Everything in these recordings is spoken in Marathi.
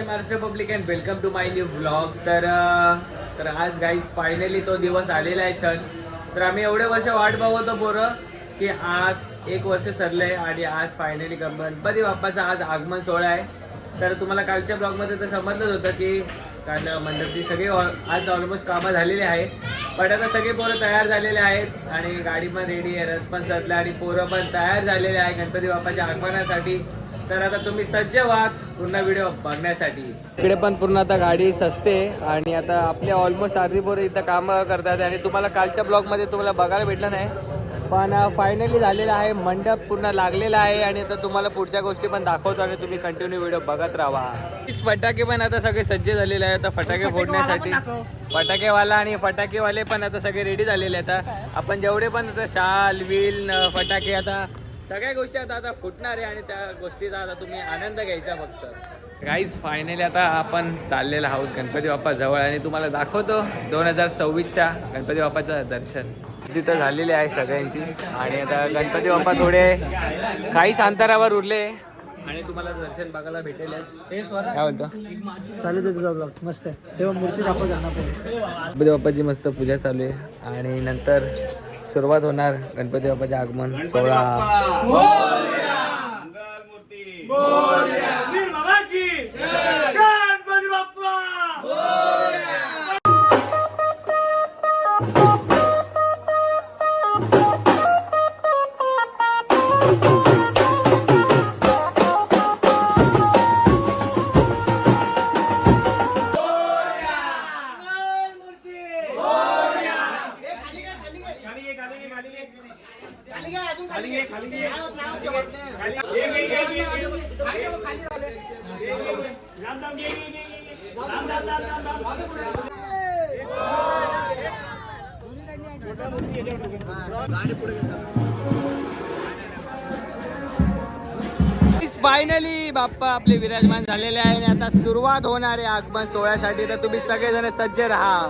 Maharashtra public and welcome to my new blog. तर आज गाईज फायनली तो दिवस आलेला आहे क्षण. तर आम्ही एवढे वर्ष वाट बघतो पोरं की आज 1 वर्ष सरलंय आणि आज फायनली गणपती बाप्पाचा आज आगमन सोहळा आहे. तर तुम्हाला कालच्या ब्लॉगमध्ये तर समजलंच होतं की काल मंडपची सगळी आज ऑलमोस्ट कामं झालेली आहे. पण आता सगळे पोरं तयार झालेले आहेत आणि गाडी पण रेडी आहे, रथ पण सजला आणि पोरं पण तयार झालेले आहे गणपती बाप्पाच्या आगमनासाठी. तर आता तुम्ही सज्ज व्हा पूर्ण व्हिडिओ बघण्यासाठी. इकडे पण पूर्ण आता गाडी सजते आणि आता आपले ऑलमोस्ट अर्धी पोरं इथं कामं करतात आणि तुम्हाला कालच्या ब्लॉगमध्ये तुम्हाला बघायला भेटलं नाही, पण फायनली झालेलं आहे. मंडप पूर्ण लागलेला आहे आणि आता तुम्हाला पुढच्या गोष्टी पण दाखवतो आणि तुम्ही कंटिन्यू व्हिडिओ बघत राहा. फटाके पण आता सगळे सज्ज झालेले आहेत. आता फटाके फोडण्यासाठी फटाकेवाला आणि फटाकेवाले पण आता सगळे रेडी झालेले आहेत. आपण जेवढे पण आता शाल व्हील फटाके आता सगळ्या गोष्टी आता फुटणार आहे आणि त्या गोष्टीचा आता तुम्ही आनंद घ्यायचा फक्त. गाईज फायनली आता आपण चाललेलो आहोत गणपती बाप्पा जवळ आणि तुम्हाला दाखवतो 2024च्या गणपती बाप्पाचं दर्शन तिथं झालेले आहे सगळ्यांची. आणि आता गणपती बाप्पा थोडे काहीच अंतरावर उरले आणि तुम्हाला दर्शन बघायला भेटेलच. काय बोलतो? चालू दे तुझा ब्लॉग मस्त आहे. तेव्हा मूर्ती दाखव जाणार. गणपती बाप्पाची मस्त पूजा चालू आहे आणि नंतर सुरुवात होणार गणपती बाप्पाचे आगमन सोहळा. फायनली बाप्पा आपले विराजमान झालेले आहे आणि आता सुरुवात होणार आहे आगमन सोहळ्यासाठी. तर तुम्ही सगळेजण सज्ज राहा.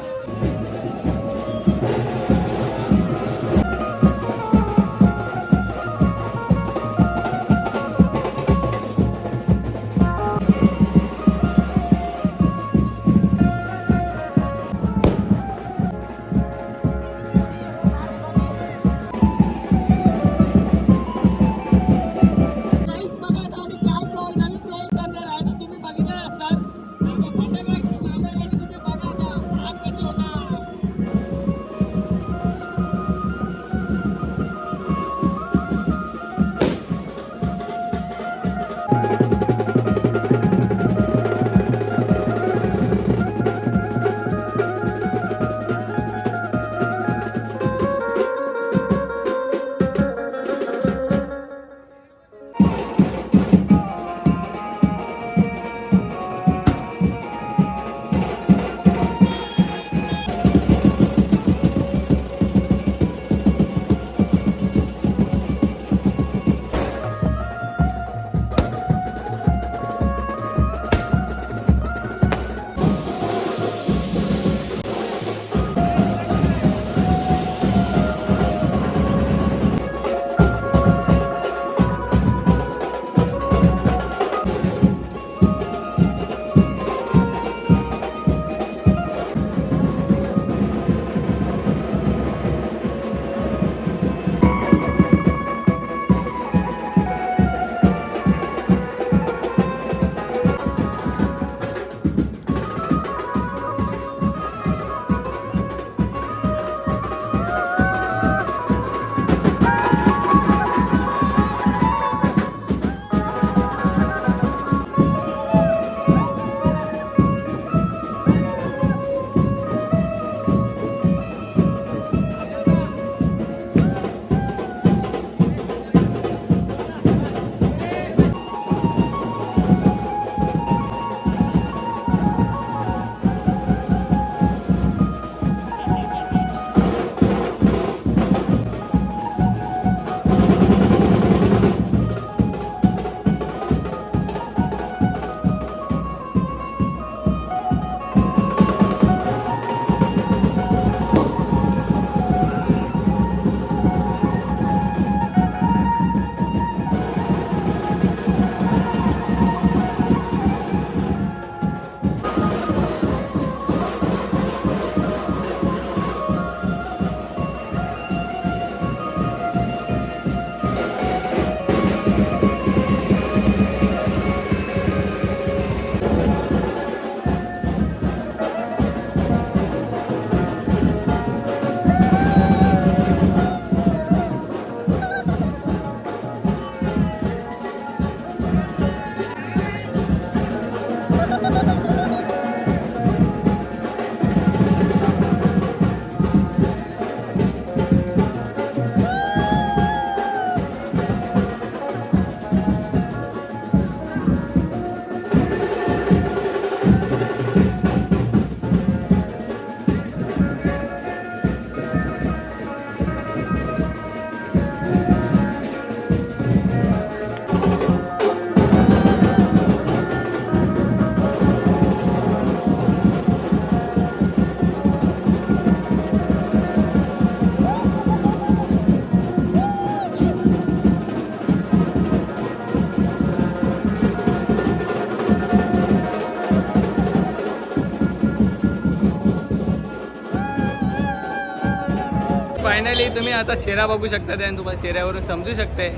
फायनली तुम्ही आता चेहरा बघू शकता आणि तुम्हाला चेहऱ्यावरून समजू शकते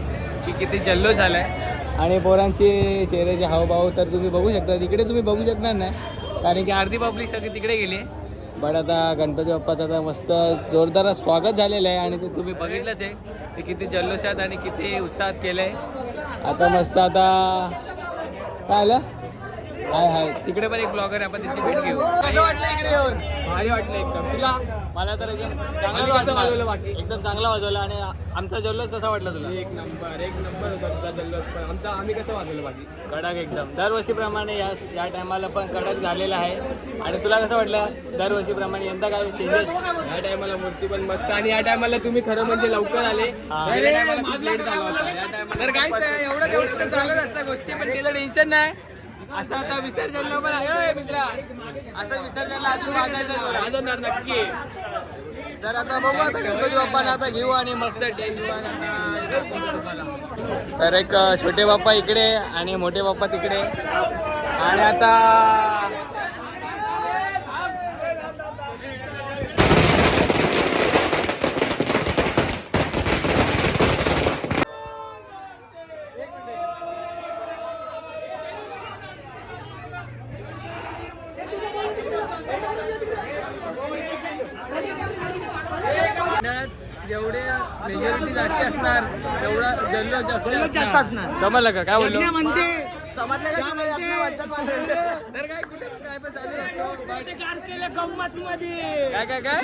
की किती जल्लोष झाला आहे. आणि पोरांचे चेहऱ्याचे हावभाव तर तुम्ही बघू शकता. तिकडे तुम्ही बघू शकणार नाही कारण की अर्धी पब्लिक सगळी तिकडे गेली. बट आता गणपती बाप्पाचं आता मस्त जोरदार स्वागत झालेलं आहे आणि ते तुम्ही बघितलंच आहे ते किती जल्लोषात आणि किती उत्साहात केलं आहे. आता मस्त आता काय आलं हाय तिकडे पण एक ब्लॉगर आहे, आपण त्यांची भेट घेऊ. कसं वाटलं इकडे येऊन? भारी वाटलं एकदम. तुला? मला तर एकदम चांगलं वाजवलं. बाकी एकदम चांगला वाजवला. आणि आमचा जल्लोष कसा वाटला तुला? एक नंबर होता तुझा जल्लोष. पण आमचा आम्ही कसं वाजवलं बाकी? कडक एकदम. दरवर्षीप्रमाणे या टायमाला पण कडक झालेला आहे. आणि तुला कसं वाटलं दरवर्षीप्रमाणे? यंदा काय चेंजेस? या टायमाला मूर्ती पण मस्त आणि या टायमाला तुम्ही खरं म्हणजे लवकर आले. तर काय एवढं तर चालत असतं गोष्टी, पण त्याचं टेन्शन नाही. असं आता विसर्जनला पण आहे मित्रा. असं विसर्जनला अजून वाजायचं नक्की. तर आता बघू आता गणपती बाप्पाला आता घेऊ आणि मस्त टेन्शन. तर एक छोटे बाप्पा इकडे आणि मोठे बाप्पा तिकडे. आणि आता जेवढे मेजॉरिटी जास्त असणार तेवढा जल्लोष जास्त असणार. समजलं का काय बोललो? तर काय कुठे काय पण चालू असतो. काय काय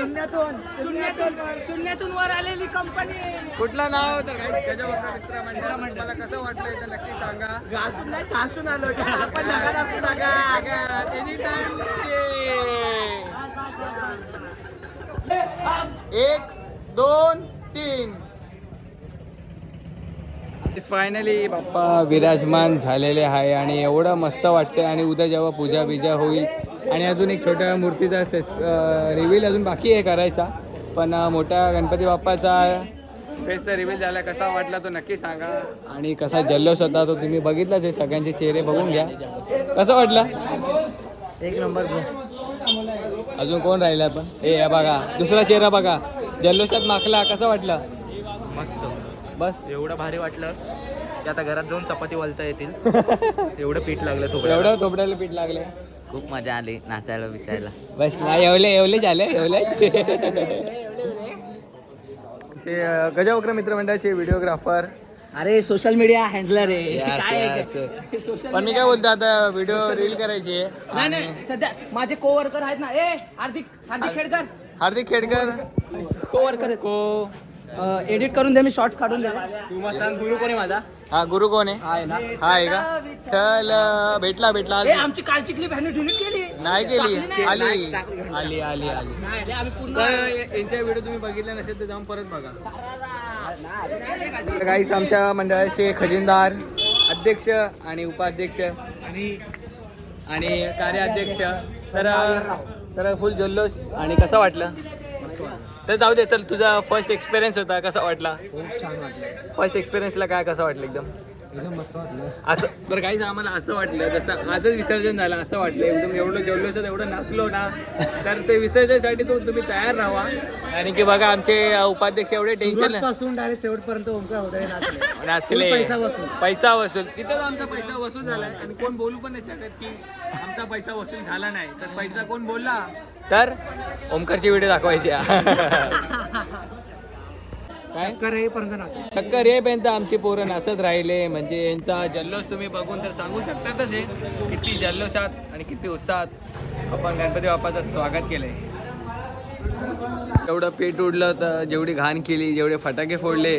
शून्यातून वर आलेली कंपनी. कुठलं नाव? तर काय त्याच्या मित्र मंडळ मला कसं वाटलं तर नक्की सांगा. ठासून आलो आपण. Any time 1 2 3. फायनली बाप्पा विराजमान झालेले आहे आणि एवढं मस्त वाटतं. आणि उद्या जेव्हा पूजा बिजा होईल आणि अजून एक छोट्या मूर्तीचा रिव्हील अजून बाकी आहे करायचा. पण मोठ्या गणपती बाप्पाचा फेसचा रिव्हील झाला. कसा वाटला तो नक्की सांगा. आणि कसा जल्लोष होता तो तुम्ही बघितलाच आहे. सगळ्यांचे चेहरे बघून घ्या. कसं वाटलं? एक नंबर. अजून कोण राहिला पण? हे बघा दुसरा चेहरा बघा जल्लोषात माखला. कसं वाटलं? मस्त. बस एवढं भारी वाटलं की आता घरात जाऊन चपाती वलता येतील. एवढं पीठ लागलं एवढं थोबड्याला पीठ लागले. खूप मजा आली नाचायला बिचायला. बस ना एवढे झाले गजवक्र मित्रमंडळाचे व्हिडिओग्राफर. अरे सोशल मीडिया हँडलर आहे. पण मी काय बोलतो आता व्हिडिओ रील करायची आहे. नाही नाही सध्या माझे कोवर्कर आहेत ना. हार्दिक खेडकर. हार्दिक खेडकर कोवर्कर को एडिट करून दे. मी शॉर्ट्स काढून दे. तू मला सांग गुरु कोणी माझा? हा गुरु कोण आहे? आहे ना. हा आहे का? चल भेटला आज. आमची कालची क्लिप ह्याने डिलीट केली. नाही केली. आली नाही आम्ही पूर्ण. तर यांच्या व्हिडिओ तुम्ही बघितले नसेल तर जाऊन परत बघा. काहीच आमच्या मंडळाचे खजिनदार, अध्यक्ष आणि उपाध्यक्ष आणि कार्याध्यक्ष. तर फुल जल्लोष. आणि कसं वाटलं? तर जाऊ दे. तर तुझा फर्स्ट एक्सपिरियन्स होता कसा वाटला? खूप छान वाटलं. फर्स्ट एक्सपिरियन्सला काय कसं वाटलं? एकदम मस्त वाटलं. असं तर काहीच आम्हाला असं वाटलं जसं आजच विसर्जन झालं असं वाटलं. एकदम एवढं जल्लोषात एवढं नाचलो ना. तर ते विसर्जनासाठी तुम्ही तयार राहा. आणि की बघा आमचे उपाध्यक्ष एवढे टेन्शन पासून डायरेक्ट शेवटपर्यंत ओमकार होते नाचले. पैसा वसूल तिथंच आमचा पैसा वसूल झालाय. आणि कोण बोलू पण नाही शकत की आमचा पैसा वसूल झाला नाही. तर पैसा कोण बोलला तर ओमकारची व्हिडिओ दाखवायची. काय चक्कर येईपर्यंत आमची पोरं नाचत राहिले. म्हणजे यांचा जल्लोष तुम्ही बघून तर सांगू शकतातच आहे किती जल्लोषात आणि किती उत्साहात आपण गणपती बाप्पाचं स्वागत केलंय. एवढं पेट उडलं तर जेवढी घाण केली जेवढे फटाके फोडले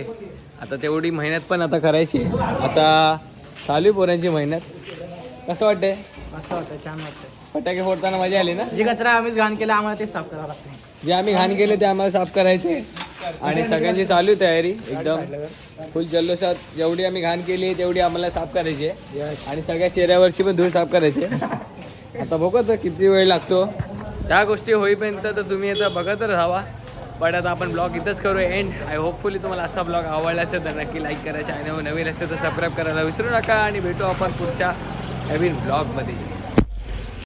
आता तेवढी मेहनत पण आता करायची. आता चालू पोरांची मेहनत. कसं वाटतंय? मस्त वाटतं. छान वाटतं. फटाके फोडताना मजा आली ना? जे कचरा आम्हीच घाण केला आम्हाला ते साफ करावं लागतं. जे आम्ही घाण केले ते आम्हाला साफ करायचे. आणि सगळ्यांची चालू आहे तयारी एकदम फुल जल्लोषात. जेवढी आम्ही घाण केली तेवढी आम्हाला साफ करायची आहे. आणि सगळ्या चेहऱ्यावरची पण धूळ साफ करायची. आता बघू तर किती वेळ लागतो त्या गोष्टी होईपर्यंत. तर तुम्ही आता बघतच राहावा. पण आता आपण ब्लॉग इथंच करू एंड. आय होपफुली तुम्हाला असा ब्लॉग आवडला असेल तर नक्की लाईक करा. चॅनल नवीन असेल तर सबस्क्राईब करायला विसरू नका. आणि भेटू आपण पुढच्या नवीन ब्लॉगमध्ये.